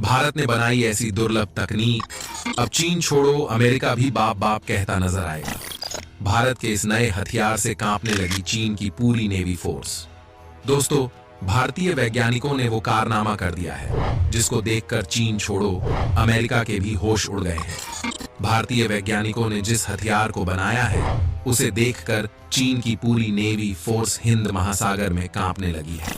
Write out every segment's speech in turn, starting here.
भारत ने बनाई ऐसी दुर्लभ तकनीक, अब चीन छोड़ो अमेरिका भी बाप बाप कहता नजर आएगा। भारत के इस नए हथियार से कांपने लगी चीन की पूरी नेवी फोर्स। दोस्तों, भारतीय वैज्ञानिकों ने वो कारनामा कर दिया है जिसको देखकर चीन छोड़ो अमेरिका के भी होश उड़ गए हैं। भारतीय वैज्ञानिकों ने जिस हथियार को बनाया है उसे देखकर चीन की पूरी नेवी फोर्स हिंद महासागर में कांपने लगी है।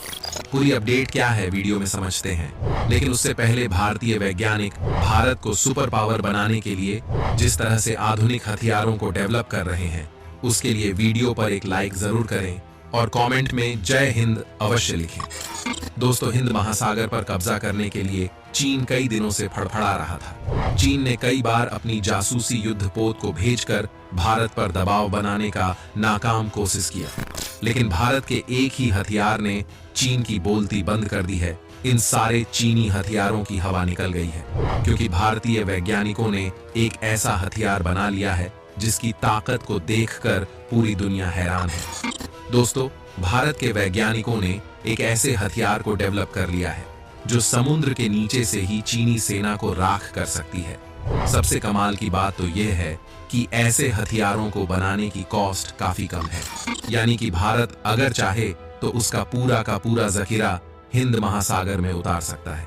पूरी अपडेट क्या है वीडियो में समझते हैं, लेकिन उससे पहले भारतीय वैज्ञानिक भारत को सुपर पावर बनाने के लिए जिस तरह से आधुनिक हथियारों को डेवलप कर रहे हैं उसके लिए वीडियो पर एक लाइक जरूर करें और कमेंट में जय हिंद अवश्य लिखें। दोस्तों, हिंद महासागर पर कब्जा करने के लिए चीन कई दिनों से फड़फड़ा रहा था। चीन ने कई बार अपनी जासूसी युद्धपोत को भेजकर भारत पर दबाव बनाने का नाकाम कोशिश किया, लेकिन भारत के एक ही हथियार ने चीन की बोलती बंद कर दी है। इन सारे चीनी हथियारों की हवा निकल गई है, क्योंकि भारतीय वैज्ञानिकों ने एक ऐसा हथियार बना लिया है जिसकी ताकत को देखकर पूरी दुनिया हैरान है। दोस्तों, भारत के वैज्ञानिकों ने एक ऐसे हथियार को डेवलप कर लिया है जो समुद्र के नीचे से ही चीनी सेना को राख कर सकती है। सबसे कमाल की बात तो यह है कि ऐसे हथियारों को बनाने की कॉस्ट काफी कम है, यानी कि भारत अगर चाहे तो उसका पूरा का पूरा जखीरा हिंद महासागर में उतार सकता है।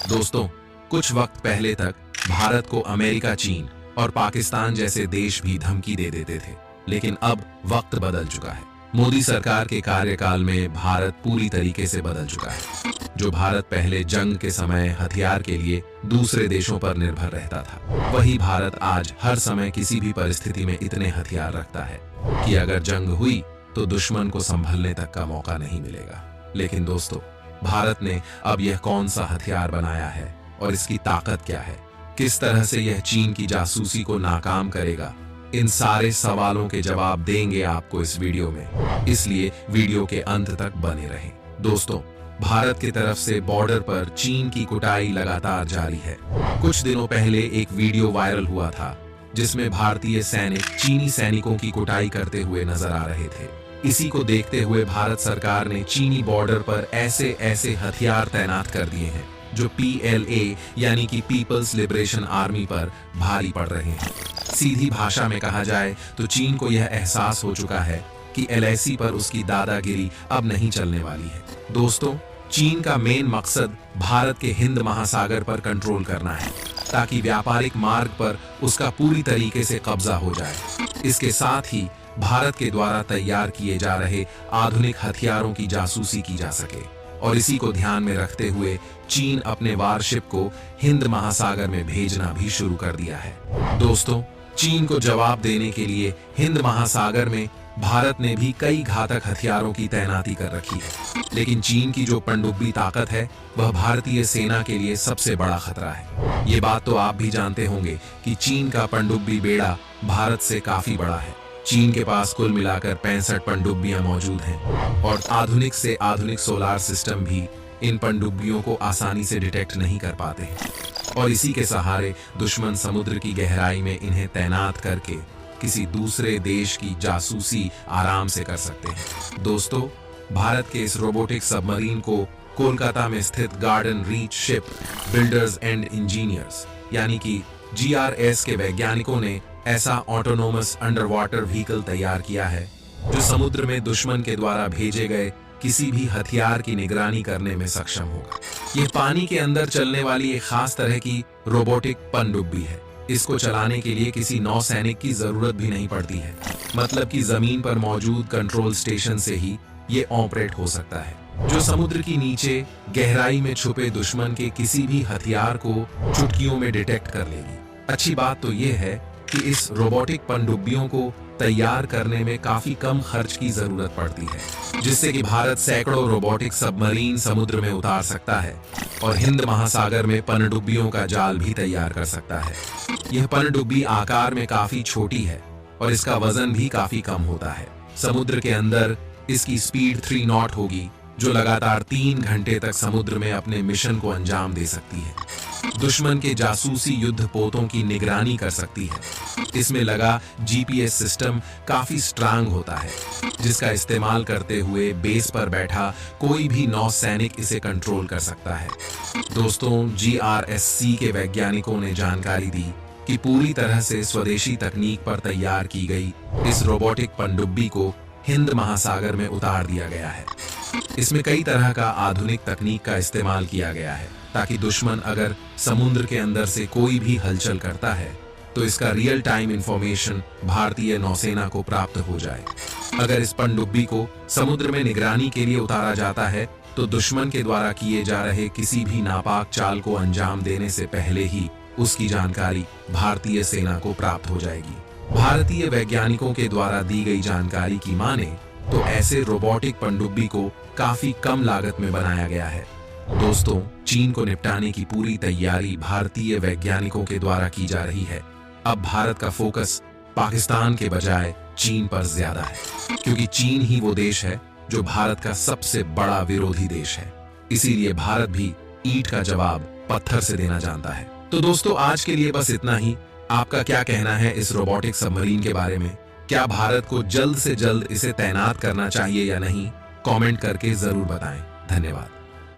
दोस्तों, कुछ वक्त पहले तक भारत को अमेरिका, चीन और पाकिस्तान जैसे देश भी धमकी दे देते थे, लेकिन अब वक्त बदल चुका है। मोदी सरकार के कार्यकाल में भारत पूरी तरीके से बदल चुका है। जो भारत पहले जंग के समय हथियार के लिए दूसरे देशों पर निर्भर रहता था, वही भारत आज हर समय किसी भी परिस्थिति में इतने हथियार रखता है कि अगर जंग हुई तो दुश्मन को संभलने तक का मौका नहीं मिलेगा। लेकिन दोस्तों, भारत ने अब यह कौन सा हथियार बनाया है और इसकी ताकत क्या है? किस तरह से यह चीन की जासूसी को नाकाम करेगा? इन सारे सवालों के जवाब देंगे आपको इस वीडियो में, इसलिए वीडियो के अंत तक बने रहें। दोस्तों, भारत की तरफ से बॉर्डर पर चीन की कुटाई लगातार जारी है। कुछ दिनों पहले एक वीडियो वायरल हुआ था जिसमें भारतीय सैनिक चीनी सैनिकों की कुटाई करते हुए नजर आ रहे थे। इसी को देखते हुए भारत सरकार ने चीनी बॉर्डर पर ऐसे ऐसे हथियार तैनात कर दिए हैं जो PLA यानी कि पीपल्स लिबरेशन आर्मी पर भारी पड़ रहे हैं। सीधी भाषा में कहा जाए तो चीन को यह एहसास हो चुका है कि LAC पर उसकी दादागिरी अब नहीं चलने वाली है। दोस्तों, चीन का मेन मकसद भारत के हिंद महासागर पर कंट्रोल करना है ताकि व्यापारिक मार्ग पर उसका पूरी तरीके से कब्जा हो जाए। इसके साथ ही भारत के द्वारा तैयार किए जा रहे आधुनिक हथियारों की जासूसी की जा सके, और इसी को ध्यान में रखते हुए चीन अपने वारशिप को हिंद महासागर में भेजना भी शुरू कर दिया है। दोस्तों, चीन को जवाब देने के लिए हिंद महासागर में भारत ने भी कई घातक हथियारों की तैनाती कर रखी है, लेकिन चीन की जो पनडुब्बी ताकत है वह भारतीय सेना के लिए सबसे बड़ा खतरा है। ये बात तो आप भी जानते होंगे कि चीन का पनडुब्बी बेड़ा भारत से काफी बड़ा है। चीन के पास कुल मिलाकर 65 पनडुब्बियां मौजूद हैं और आधुनिक से आधुनिक सोलार सिस्टम भी इन पनडुब्बियों को आसानी से डिटेक्ट नहीं कर पाते हैं, और इसी के सहारे दुश्मन समुद्र की गहराई में इन्हें तैनात करके किसी दूसरे देश की जासूसी आराम से कर सकते हैं। दोस्तों, भारत के इस रोबोटिक सबमरीन को कोलकाता में स्थित garden reach ship builders and engineers यानी कि GRS के वैज्ञानिकों ने ऐसा ऑटोनोमस अंडर वाटर व्हीकल तैयार किया है जो समुद्र में दुश्मन के द्वारा भेजे गए किसी भी हथियार की निगरानी करने में सक्षम होगा। यह पानी के अंदर चलने वाली एक खास तरह की रोबोटिक पनडुब्बी है। इसको चलाने के लिए किसी नौसैनिक की जरूरत भी नहीं पड़ती है, मतलब कि जमीन पर मौजूद कंट्रोल स्टेशन से ही ये ऑपरेट हो सकता है, जो समुद्र की नीचे गहराई में छुपे दुश्मन के किसी भी हथियार को चुटकियों में डिटेक्ट कर लेगी। अच्छी बात तो यह है कि इस रोबोटिक पनडुब्बियों को तैयार करने में काफी कम खर्च की जरूरत पड़ती है, जिससे कि भारत सैकड़ों रोबोटिक सबमरीन समुद्र में उतार सकता है और हिंद महासागर में पनडुब्बियों का जाल भी तैयार कर सकता है। यह पनडुब्बी आकार में काफी छोटी है और इसका वजन भी काफी कम होता है। समुद्र के अंदर इसकी स्पीड 3 नॉट होगी, जो लगातार 3 घंटे तक समुद्र में अपने मिशन को अंजाम दे सकती है। दुश्मन के जासूसी युद्ध पोतों की निगरानी कर सकती है। इसमें लगा जीपीएस सिस्टम काफी स्ट्रांग होता है, जिसका इस्तेमाल करते हुए बेस पर बैठा कोई भी नौसैनिक इसे कंट्रोल कर सकता है। दोस्तों, जीआरएससी के वैज्ञानिकों ने जानकारी दी कि पूरी तरह से स्वदेशी तकनीक पर तैयार की गई इस रोबोटिक पनडुब्बी को हिंद महासागर में उतार दिया गया है। इसमें कई तरह का आधुनिक तकनीक का इस्तेमाल किया गया है, ताकि दुश्मन अगर समुद्र के अंदर से कोई भी हलचल करता है तो इसका रियल टाइम इंफॉर्मेशन भारतीय नौसेना को प्राप्त हो जाए। अगर इस पनडुब्बी को समुद्र में निगरानी के लिए उतारा जाता है तो दुश्मन के द्वारा किए जा रहे किसी भी नापाक चाल को अंजाम देने से पहले ही उसकी जानकारी भारतीय सेना को प्राप्त हो जाएगी। भारतीय वैज्ञानिकों के द्वारा दी गई जानकारी की माने तो ऐसे रोबोटिक पनडुब्बी को काफी कम लागत में बनाया गया है। दोस्तों, चीन को निपटाने की पूरी तैयारी भारतीय वैज्ञानिकों के द्वारा की जा रही है। अब भारत का फोकस पाकिस्तान के बजाय चीन पर ज्यादा है, क्योंकि चीन ही वो देश है जो भारत का सबसे बड़ा विरोधी देश है। इसीलिए भारत भी ईंट का जवाब पत्थर से देना जानता है। तो दोस्तों, आज के लिए बस इतना ही। आपका क्या कहना है इस रोबोटिक सबमरीन के बारे में? क्या भारत को जल्द से जल्द इसे तैनात करना चाहिए या नहीं? कमेंट करके जरूर बताएं। धन्यवाद।